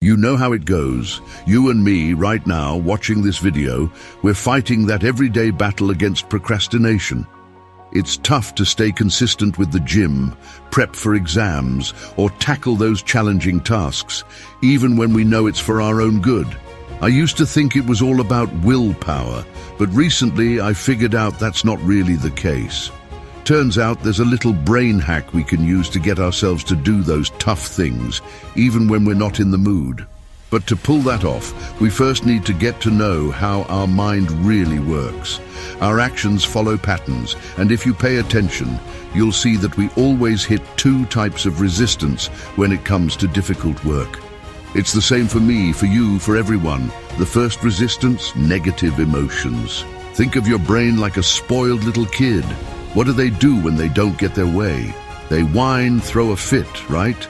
You know how it goes. You and me right now watching this video, we're fighting that everyday battle against procrastination. It's tough to stay consistent with the gym, prep for exams, or tackle those challenging tasks, even when we know it's for our own good. I used to think it was all about willpower, but recently I figured out that's not really the case. Turns out there's a little brain hack we can use to get ourselves to do those tough things, even when we're not in the mood. But to pull that off, we first need to get to know how our mind really works. Our actions follow patterns, and if you pay attention, you'll see that we always hit two types of resistance when it comes to difficult work. It's the same for me, for you, for everyone. The first resistance, negative emotions. Think of your brain like a spoiled little kid. What do they do when they don't get their way? They whine, throw a fit, right?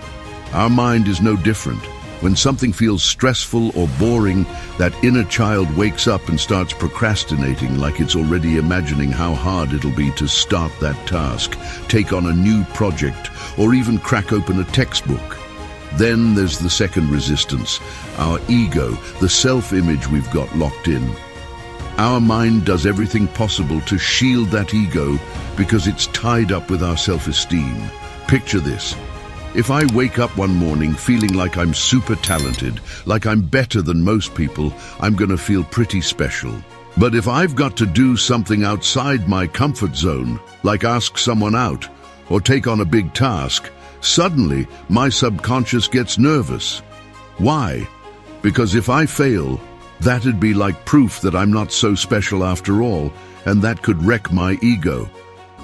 Our mind is no different. When something feels stressful or boring, that inner child wakes up and starts procrastinating, like it's already imagining how hard it'll be to start that task, take on a new project, or even crack open a textbook. Then there's the second resistance, our ego, the self-image we've got locked in. Our mind does everything possible to shield that ego because it's tied up with our self-esteem. Picture this. If I wake up one morning feeling like I'm super talented, like I'm better than most people, I'm gonna feel pretty special. But if I've got to do something outside my comfort zone, like ask someone out or take on a big task, suddenly my subconscious gets nervous. Why? Because if I fail, that'd be like proof that I'm not so special after all, and that could wreck my ego.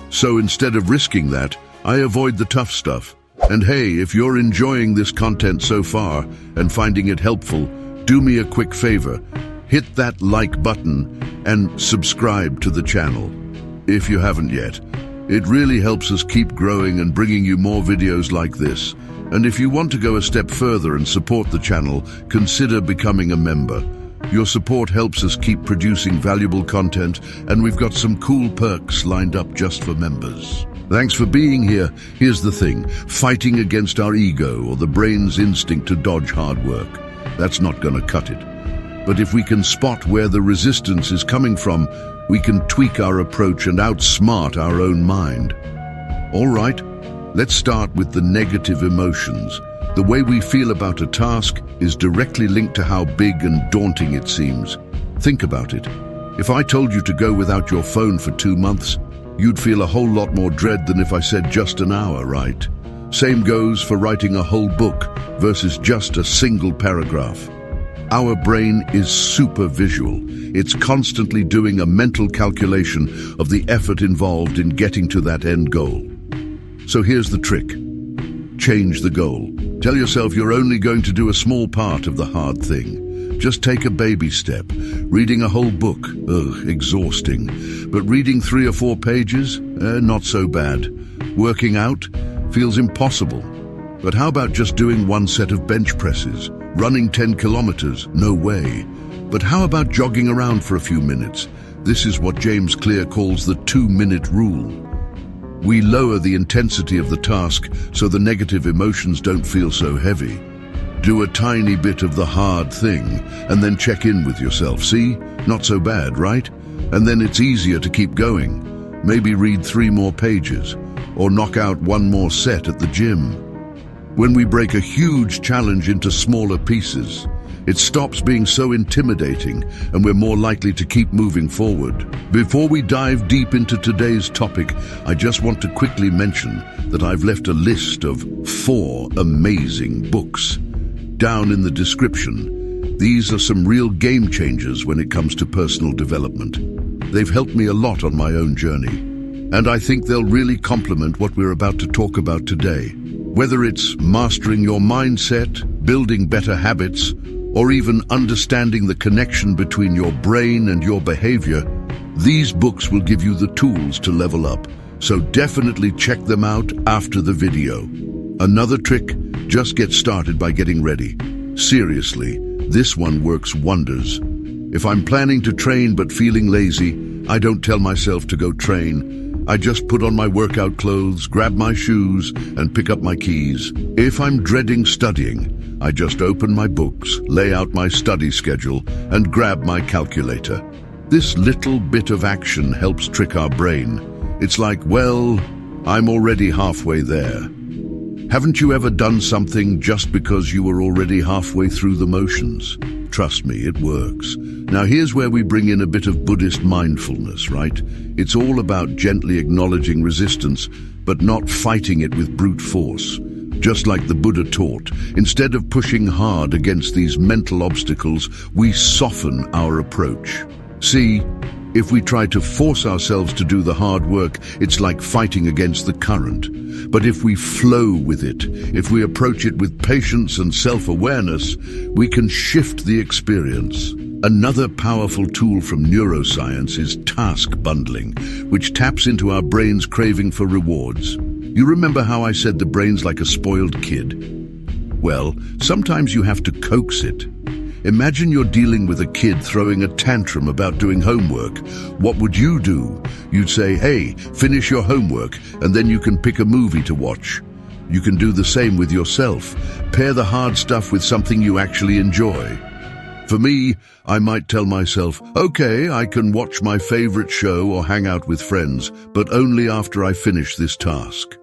So instead of risking that, I avoid the tough stuff. And hey, if you're enjoying this content so far and finding it helpful, do me a quick favor. Hit that like button and subscribe to the channel, if you haven't yet. It really helps us keep growing and bringing you more videos like this. And if you want to go a step further and support the channel, consider becoming a member. Your support helps us keep producing valuable content, and we've got some cool perks lined up just for members. Thanks for being here. Here's the thing, fighting against our ego or the brain's instinct to dodge hard work, that's not gonna cut it. But if we can spot where the resistance is coming from, we can tweak our approach and outsmart our own mind. All right, let's start with the negative emotions. The way we feel about a task is directly linked to how big and daunting it seems. Think about it. If I told you to go without your phone for 2 months, you'd feel a whole lot more dread than if I said just an hour, right? Same goes for writing a whole book versus just a single paragraph. Our brain is super visual. It's constantly doing a mental calculation of the effort involved in getting to that end goal. So here's the trick. Change the goal. Tell yourself you're only going to do a small part of the hard thing. Just take a baby step. Reading a whole book, exhausting. But reading 3 or 4 pages, not so bad. Working out feels impossible. But how about just doing 1 set of bench presses? Running 10 kilometers? No way. But how about jogging around for a few minutes? This is what James Clear calls the 2-minute rule. We lower the intensity of the task so the negative emotions don't feel so heavy. Do a tiny bit of the hard thing and then check in with yourself. See? Not so bad, right? And then it's easier to keep going. Maybe read 3 more pages or knock out 1 more set at the gym. When we break a huge challenge into smaller pieces, it stops being so intimidating and we're more likely to keep moving forward. Before we dive deep into today's topic, I just want to quickly mention that I've left a list of 4 amazing books down in the description. These are some real game changers when it comes to personal development. They've helped me a lot on my own journey, and I think they'll really complement what we're about to talk about today. Whether it's mastering your mindset, building better habits, or even understanding the connection between your brain and your behavior, these books will give you the tools to level up. So definitely check them out after the video. Another trick, just get started by getting ready. Seriously, this one works wonders. If I'm planning to train but feeling lazy, I don't tell myself to go train. I just put on my workout clothes, grab my shoes, and pick up my keys. If I'm dreading studying, I just open my books, lay out my study schedule, and grab my calculator. This little bit of action helps trick our brain. It's like, well, I'm already halfway there. Haven't you ever done something just because you were already halfway through the motions? Trust me, it works. Now here's where we bring in a bit of Buddhist mindfulness, right? It's all about gently acknowledging resistance, but not fighting it with brute force. Just like the Buddha taught, instead of pushing hard against these mental obstacles, we soften our approach. See, if we try to force ourselves to do the hard work, it's like fighting against the current. But if we flow with it, if we approach it with patience and self-awareness, we can shift the experience. Another powerful tool from neuroscience is task bundling, which taps into our brain's craving for rewards. You remember how I said the brain's like a spoiled kid? Well, sometimes you have to coax it. Imagine you're dealing with a kid throwing a tantrum about doing homework. What would you do? You'd say, hey, finish your homework, and then you can pick a movie to watch. You can do the same with yourself. Pair the hard stuff with something you actually enjoy. For me, I might tell myself, okay, I can watch my favorite show or hang out with friends, but only after I finish this task.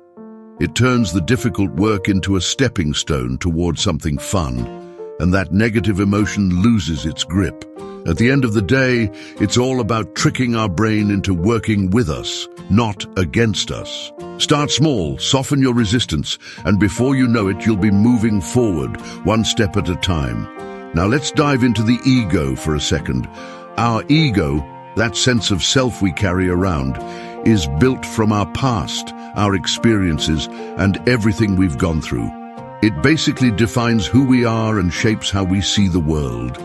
It turns the difficult work into a stepping stone towards something fun, and that negative emotion loses its grip. At the end of the day, it's all about tricking our brain into working with us, not against us. Start small, soften your resistance, and before you know it, you'll be moving forward, one step at a time. Now let's dive into the ego for a second. Our ego, that sense of self we carry around, is built from our past, our experiences, and everything we've gone through. It basically defines who we are and shapes how we see the world.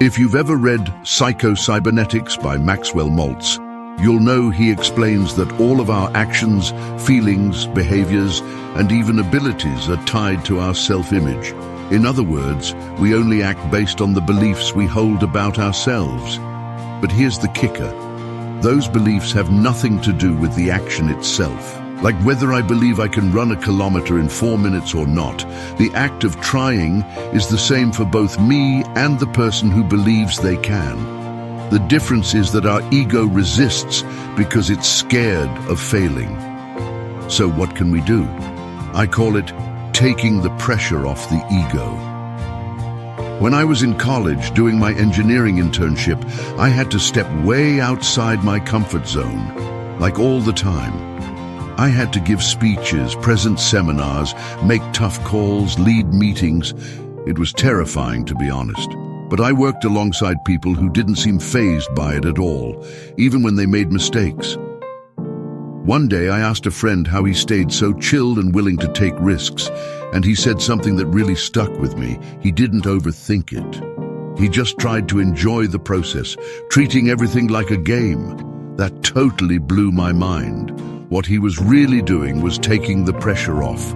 If you've ever read Psycho-Cybernetics by Maxwell Maltz, you'll know he explains that all of our actions, feelings, behaviors, and even abilities are tied to our self-image. In other words, we only act based on the beliefs we hold about ourselves. But here's the kicker. Those beliefs have nothing to do with the action itself. Like whether I believe I can run a kilometer in 4 minutes or not, the act of trying is the same for both me and the person who believes they can. The difference is that our ego resists because it's scared of failing. So what can we do? I call it taking the pressure off the ego. When I was in college doing my engineering internship, I had to step way outside my comfort zone, like all the time. I had to give speeches, present seminars, make tough calls, lead meetings. It was terrifying, to be honest. But I worked alongside people who didn't seem fazed by it at all, even when they made mistakes. One day I asked a friend how he stayed so chilled and willing to take risks, and he said something that really stuck with me. He didn't overthink it. He just tried to enjoy the process, treating everything like a game. That totally blew my mind. What he was really doing was taking the pressure off.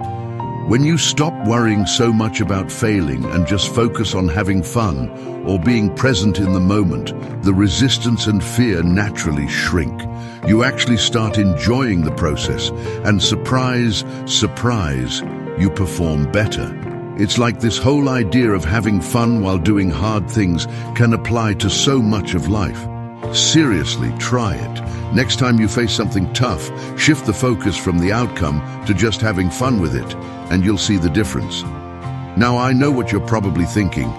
When you stop worrying so much about failing and just focus on having fun or being present in the moment, the resistance and fear naturally shrink. You actually start enjoying the process, and surprise, surprise, you perform better. It's like this whole idea of having fun while doing hard things can apply to so much of life. Seriously, try it. Next time you face something tough, shift the focus from the outcome to just having fun with it, and you'll see the difference. Now, I know what you're probably thinking.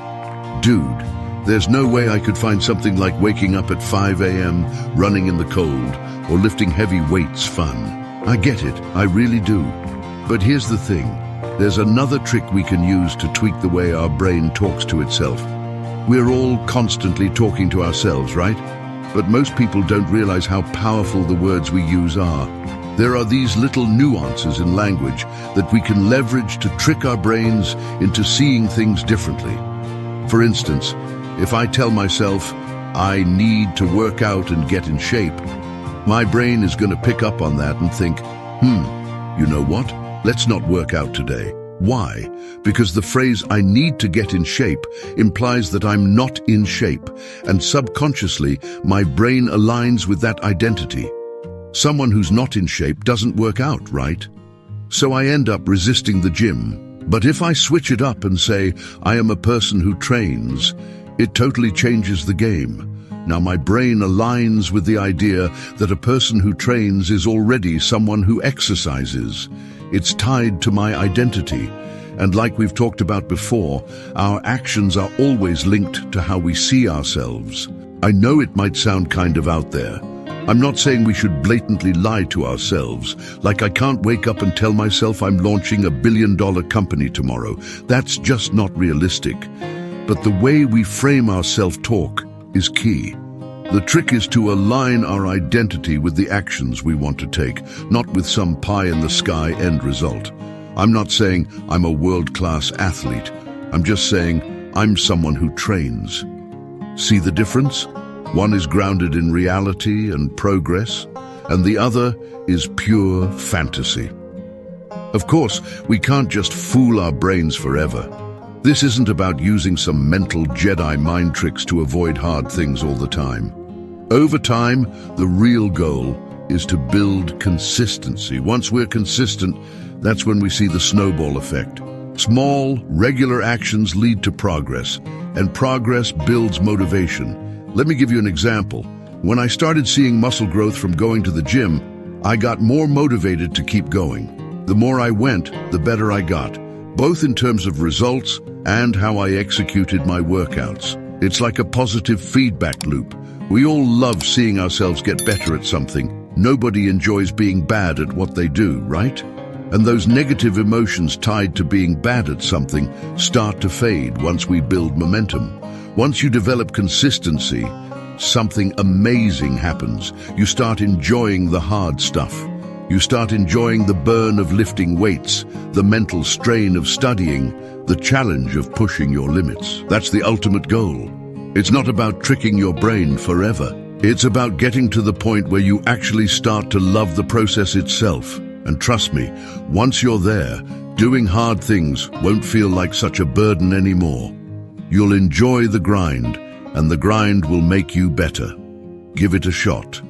Dude, there's no way I could find something like waking up at 5 a.m., running in the cold, or lifting heavy weights fun. I get it, I really do. But here's the thing. There's another trick we can use to tweak the way our brain talks to itself. We're all constantly talking to ourselves, right? But most people don't realize how powerful the words we use are. There are these little nuances in language that we can leverage to trick our brains into seeing things differently. For instance, if I tell myself, I need to work out and get in shape, my brain is going to pick up on that and think, you know what? Let's not work out today. Why? Because the phrase, I need to get in shape, implies that I'm not in shape, and subconsciously, my brain aligns with that identity. Someone who's not in shape doesn't work out, right? So I end up resisting the gym, But if I switch it up and say, I am a person who trains, it totally changes the game. Now my brain aligns with the idea that a person who trains is already someone who exercises. It's tied to my identity. And like we've talked about before, our actions are always linked to how we see ourselves. I know it might sound kind of out there. I'm not saying we should blatantly lie to ourselves, like I can't wake up and tell myself I'm launching a billion-dollar company tomorrow. That's just not realistic. But the way we frame our self-talk is key. The trick is to align our identity with the actions we want to take, not with some pie-in-the-sky end result. I'm not saying I'm a world-class athlete. I'm just saying I'm someone who trains. See the difference? One is grounded in reality and progress, and the other is pure fantasy. Of course, we can't just fool our brains forever. This isn't about using some mental Jedi mind tricks to avoid hard things all the time. Over time, the real goal is to build consistency. Once we're consistent, that's when we see the snowball effect. Small, regular actions lead to progress, and progress builds motivation. Let me give you an example. When I started seeing muscle growth from going to the gym, I got more motivated to keep going. The more I went, the better I got, both in terms of results and how I executed my workouts. It's like a positive feedback loop. We all love seeing ourselves get better at something. Nobody enjoys being bad at what they do, right? And those negative emotions tied to being bad at something start to fade once we build momentum. Once you develop consistency, something amazing happens. You start enjoying the hard stuff. You start enjoying the burn of lifting weights, the mental strain of studying, the challenge of pushing your limits. That's the ultimate goal. It's not about tricking your brain forever. It's about getting to the point where you actually start to love the process itself. And trust me, once you're there, doing hard things won't feel like such a burden anymore. You'll enjoy the grind, and the grind will make you better. Give it a shot.